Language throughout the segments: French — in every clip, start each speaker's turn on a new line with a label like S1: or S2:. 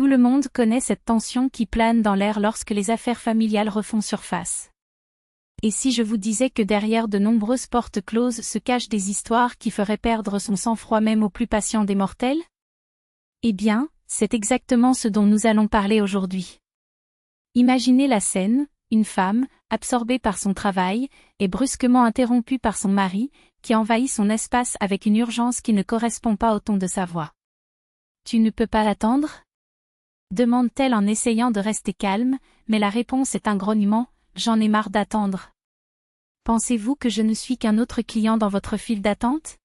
S1: Tout le monde connaît cette tension qui plane dans l'air lorsque les affaires familiales refont surface. Et si je vous disais que derrière de nombreuses portes closes se cachent des histoires qui feraient perdre son sang-froid même aux plus patients des mortels? Eh bien, c'est exactement ce dont nous allons parler aujourd'hui. Imaginez la scène, une femme, absorbée par son travail, est brusquement interrompue par son mari, qui envahit son espace avec une urgence qui ne correspond pas au ton de sa voix. « Tu ne peux pas attendre ?» demande-t-elle en essayant de rester calme, mais la réponse est un grognement. « J'en ai marre d'attendre. » Pensez-vous que je ne suis qu'un autre client dans votre file d'attente?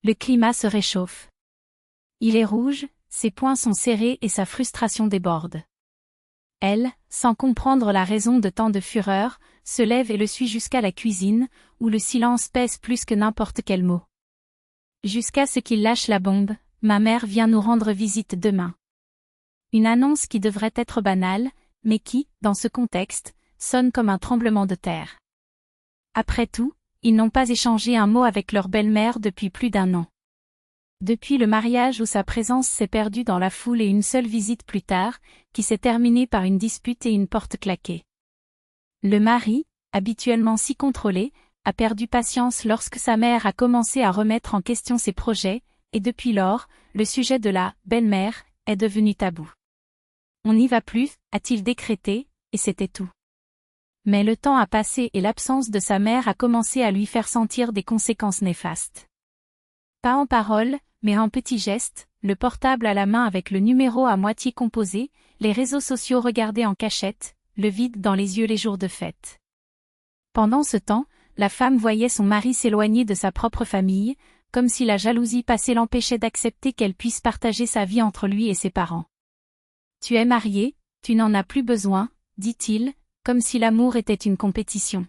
S1: Le climat se réchauffe. Il est rouge, ses poings sont serrés et sa frustration déborde. Elle, sans comprendre la raison de tant de fureur, se lève et le suit jusqu'à la cuisine, où le silence pèse plus que n'importe quel mot. Jusqu'à ce qu'il lâche la bombe, « Ma mère vient nous rendre visite demain. » Une annonce qui devrait être banale, mais qui, dans ce contexte, sonne comme un tremblement de terre. Après tout, ils n'ont pas échangé un mot avec leur belle-mère depuis plus d'1 an. Depuis le mariage où sa présence s'est perdue dans la foule et une seule visite plus tard, qui s'est terminée par une dispute et une porte claquée. Le mari, habituellement si contrôlé, a perdu patience lorsque sa mère a commencé à remettre en question ses projets, et depuis lors, le sujet de la « belle-mère » est devenu tabou. On n'y va plus, a-t-il décrété, et c'était tout. Mais le temps a passé et l'absence de sa mère a commencé à lui faire sentir des conséquences néfastes. Pas en paroles, mais en petits gestes, le portable à la main avec le numéro à moitié composé, les réseaux sociaux regardés en cachette, le vide dans les yeux les jours de fête. Pendant ce temps, la femme voyait son mari s'éloigner de sa propre famille, comme si la jalousie passée l'empêchait d'accepter qu'elle puisse partager sa vie entre lui et ses parents. « Tu es marié, tu n'en as plus besoin, » dit-il, comme si l'amour était une compétition.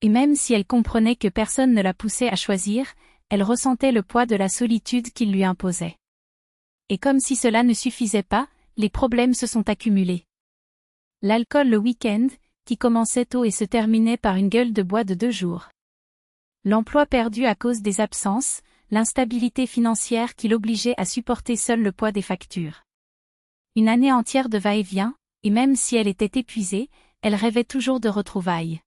S1: Et même si elle comprenait que personne ne la poussait à choisir, elle ressentait le poids de la solitude qu'il lui imposait. Et comme si cela ne suffisait pas, les problèmes se sont accumulés. L'alcool le week-end, qui commençait tôt et se terminait par une gueule de bois de 2 jours. L'emploi perdu à cause des absences, l'instabilité financière qui l'obligeait à supporter seule le poids des factures. Une année entière de va-et-vient, et même si elle était épuisée, elle rêvait toujours de retrouvailles.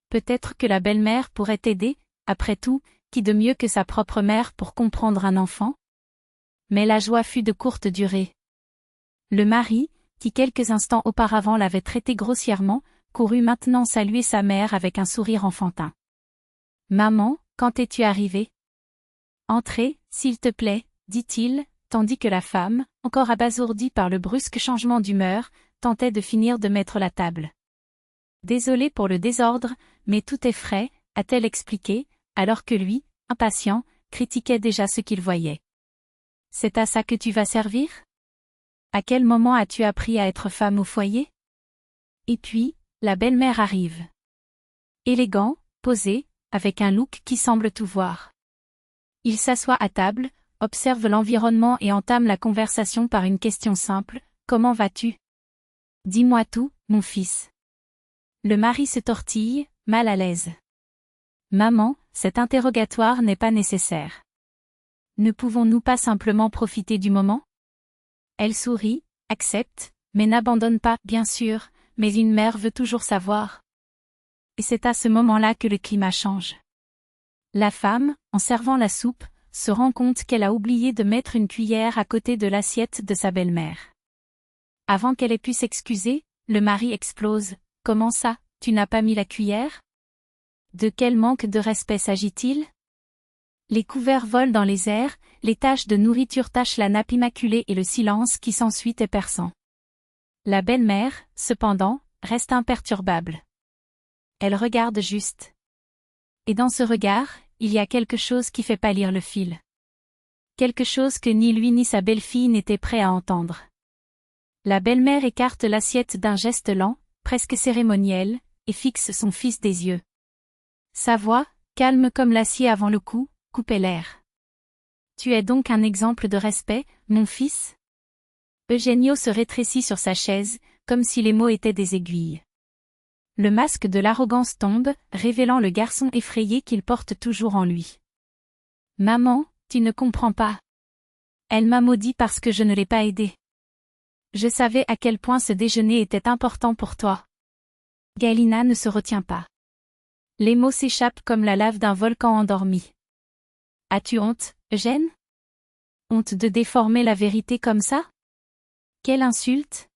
S1: Peut-être que la belle-mère pourrait aider, après tout, qui de mieux que sa propre mère pour comprendre un enfant? Mais la joie fut de courte durée. Le mari, qui quelques instants auparavant l'avait traité grossièrement, courut maintenant saluer sa mère avec un sourire enfantin. « Maman, quand es-tu arrivée? »« Entrez, s'il te plaît, » dit-il, tandis que la femme, encore abasourdie par le brusque changement d'humeur, tentait de finir de mettre la table. « Désolée pour le désordre, mais tout est frais, » a-t-elle expliqué, alors que lui, impatient, critiquait déjà ce qu'il voyait. « C'est à ça que tu vas servir? À quel moment as-tu appris à être femme au foyer? » Et puis, la belle-mère arrive. Élégant, posé, avec un look qui semble tout voir. Il s'assoit à table, observe l'environnement et entame la conversation par une question simple, « Comment vas-tu? Dis-moi tout, mon fils. » Le mari se tortille, mal à l'aise. « Maman, cet interrogatoire n'est pas nécessaire. Ne pouvons-nous pas simplement profiter du moment? » Elle sourit, accepte, mais n'abandonne pas, bien sûr, mais une mère veut toujours savoir. Et c'est à ce moment-là que le climat change. La femme, en servant la soupe, se rend compte qu'elle a oublié de mettre une cuillère à côté de l'assiette de sa belle-mère. Avant qu'elle ait pu s'excuser, le mari explose. « Comment ça, tu n'as pas mis la cuillère? De quel manque de respect s'agit-il? » Les couverts volent dans les airs, les taches de nourriture tachent la nappe immaculée et le silence qui s'ensuit est perçant. La belle-mère, cependant, reste imperturbable. Elle regarde juste. Et dans ce regard, il y a quelque chose qui fait pâlir le fil. Quelque chose que ni lui ni sa belle-fille n'étaient prêts à entendre. La belle-mère écarte l'assiette d'un geste lent, presque cérémoniel, et fixe son fils des yeux. Sa voix, calme comme l'acier avant le coup, coupait l'air. « Tu es donc un exemple de respect, mon fils ?» Eugenio se rétrécit sur sa chaise, comme si les mots étaient des aiguilles. Le masque de l'arrogance tombe, révélant le garçon effrayé qu'il porte toujours en lui. « Maman, tu ne comprends pas. Elle m'a maudit parce que je ne l'ai pas aidée. Je savais à quel point ce déjeuner était important pour toi. Galina ne se retient pas. Les mots s'échappent comme la lave d'un volcan endormi. As-tu honte, Eugène? Honte de déformer la vérité comme ça? Quelle insulte!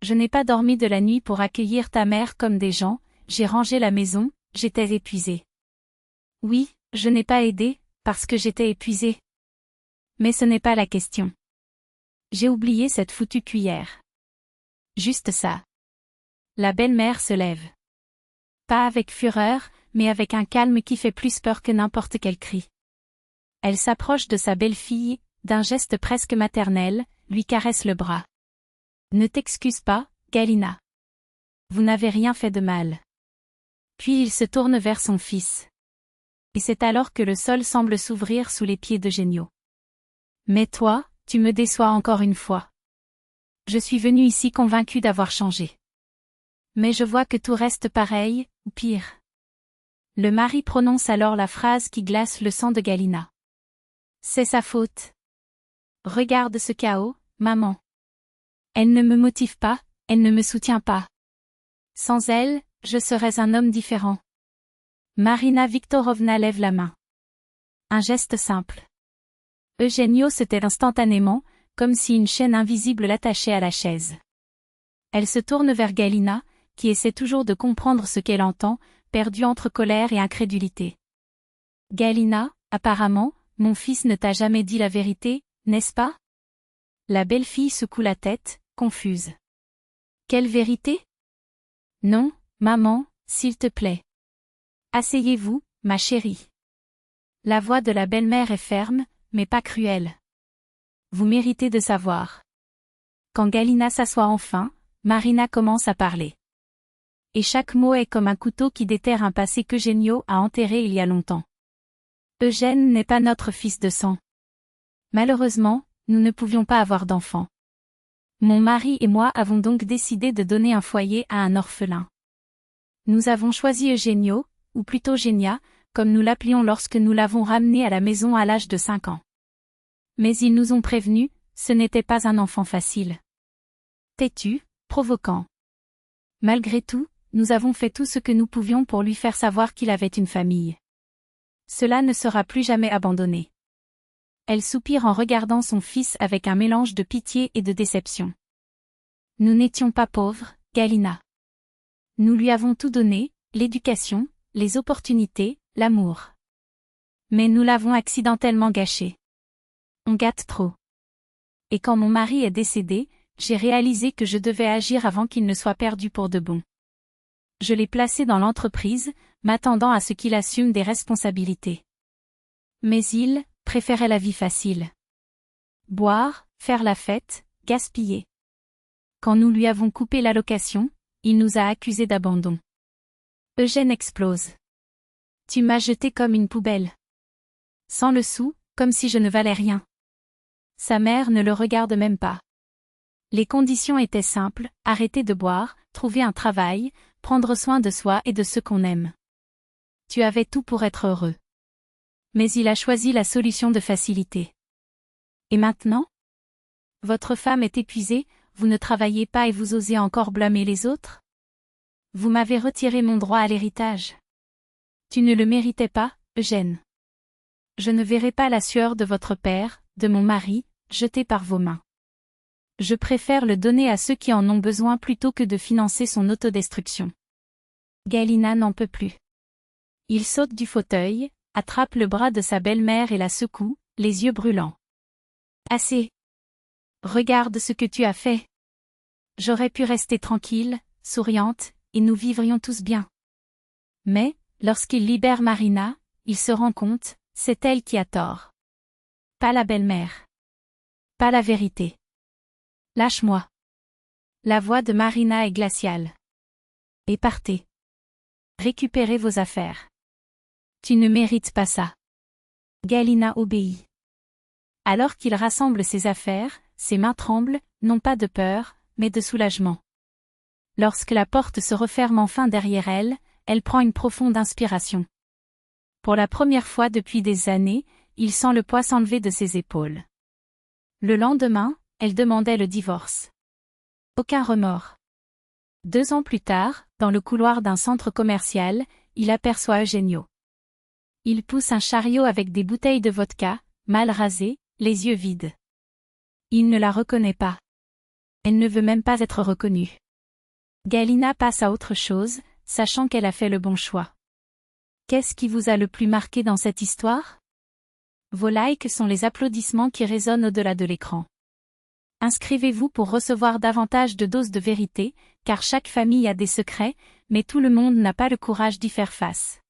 S1: Je n'ai pas dormi de la nuit pour accueillir ta mère comme des gens, j'ai rangé la maison, j'étais épuisée. Oui, je n'ai pas aidé, parce que j'étais épuisée. Mais ce n'est pas la question. J'ai oublié cette foutue cuillère. Juste ça. La belle-mère se lève. Pas avec fureur, mais avec un calme qui fait plus peur que n'importe quel cri. Elle s'approche de sa belle-fille, d'un geste presque maternel, lui caresse le bras. Ne t'excuse pas, Galina. Vous n'avez rien fait de mal. Puis il se tourne vers son fils. Et c'est alors que le sol semble s'ouvrir sous les pieds d'Eugenio. Mais toi, tu me déçois encore une fois. Je suis venu ici convaincu d'avoir changé. Mais je vois que tout reste pareil, ou pire. Le mari prononce alors la phrase qui glace le sang de Galina. C'est sa faute. Regarde ce chaos, maman. Elle ne me motive pas, elle ne me soutient pas. Sans elle, je serais un homme différent. Marina Viktorovna lève la main. Un geste simple. Eugenio se tait instantanément, comme si une chaîne invisible l'attachait à la chaise. Elle se tourne vers Galina, qui essaie toujours de comprendre ce qu'elle entend, perdue entre colère et incrédulité. Galina, apparemment, mon fils ne t'a jamais dit la vérité, n'est-ce pas? La belle-fille secoue la tête, confuse. Quelle vérité? Non, maman, s'il te plaît. Asseyez-vous, ma chérie. La voix de la belle-mère est ferme, mais pas cruelle. Vous méritez de savoir. Quand Galina s'assoit enfin, Marina commence à parler. Et chaque mot est comme un couteau qui déterre un passé qu'Eugenio a enterré il y a longtemps. Eugène n'est pas notre fils de sang. Malheureusement, nous ne pouvions pas avoir d'enfants. Mon mari et moi avons donc décidé de donner un foyer à un orphelin. Nous avons choisi Eugenio, ou plutôt Genia, comme nous l'appelions lorsque nous l'avons ramené à la maison à l'âge de 5 ans. Mais ils nous ont prévenus, ce n'était pas un enfant facile. Têtu, provoquant. Malgré tout, nous avons fait tout ce que nous pouvions pour lui faire savoir qu'il avait une famille. Cela ne sera plus jamais abandonné. Elle soupire en regardant son fils avec un mélange de pitié et de déception. Nous n'étions pas pauvres, Galina. Nous lui avons tout donné, l'éducation, les opportunités, l'amour. Mais nous l'avons accidentellement gâché. On gâte trop. Et quand mon mari est décédé, j'ai réalisé que je devais agir avant qu'il ne soit perdu pour de bon. Je l'ai placé dans l'entreprise, m'attendant à ce qu'il assume des responsabilités. Mais il préférait la vie facile. Boire, faire la fête, gaspiller. Quand nous lui avons coupé l'allocation, il nous a accusés d'abandon. Eugène explose. Tu m'as jeté comme une poubelle. Sans le sou, comme si je ne valais rien. Sa mère ne le regarde même pas. Les conditions étaient simples, arrêter de boire, trouver un travail, prendre soin de soi et de ceux qu'on aime. Tu avais tout pour être heureux. Mais il a choisi la solution de facilité. Et maintenant? Votre femme est épuisée, vous ne travaillez pas et vous osez encore blâmer les autres? Vous m'avez retiré mon droit à l'héritage. Tu ne le méritais pas, Eugène. Je ne verrai pas la sueur de votre père, de mon mari, jetée par vos mains. Je préfère le donner à ceux qui en ont besoin plutôt que de financer son autodestruction. Galina n'en peut plus. Il saute du fauteuil, attrape le bras de sa belle-mère et la secoue, les yeux brûlants. Assez. Regarde ce que tu as fait. J'aurais pu rester tranquille, souriante, et nous vivrions tous bien. Mais, lorsqu'il libère Marina, il se rend compte, c'est elle qui a tort. Pas la belle-mère. Pas la vérité. Lâche-moi. La voix de Marina est glaciale. Et partez. Récupérez vos affaires. Tu ne mérites pas ça. Galina obéit. Alors qu'il rassemble ses affaires, ses mains tremblent, non pas de peur, mais de soulagement. Lorsque la porte se referme enfin derrière elle, elle prend une profonde inspiration. Pour la première fois depuis des années, il sent le poids s'enlever de ses épaules. Le lendemain, elle demandait le divorce. Aucun remords. 2 ans plus tard, dans le couloir d'un centre commercial, il aperçoit Eugenio. Il pousse un chariot avec des bouteilles de vodka, mal rasées, les yeux vides. Il ne la reconnaît pas. Elle ne veut même pas être reconnue. Galina passe à autre chose, sachant qu'elle a fait le bon choix. Qu'est-ce qui vous a le plus marqué dans cette histoire? Vos likes sont les applaudissements qui résonnent au-delà de l'écran. Inscrivez-vous pour recevoir davantage de doses de vérité, car chaque famille a des secrets, mais tout le monde n'a pas le courage d'y faire face.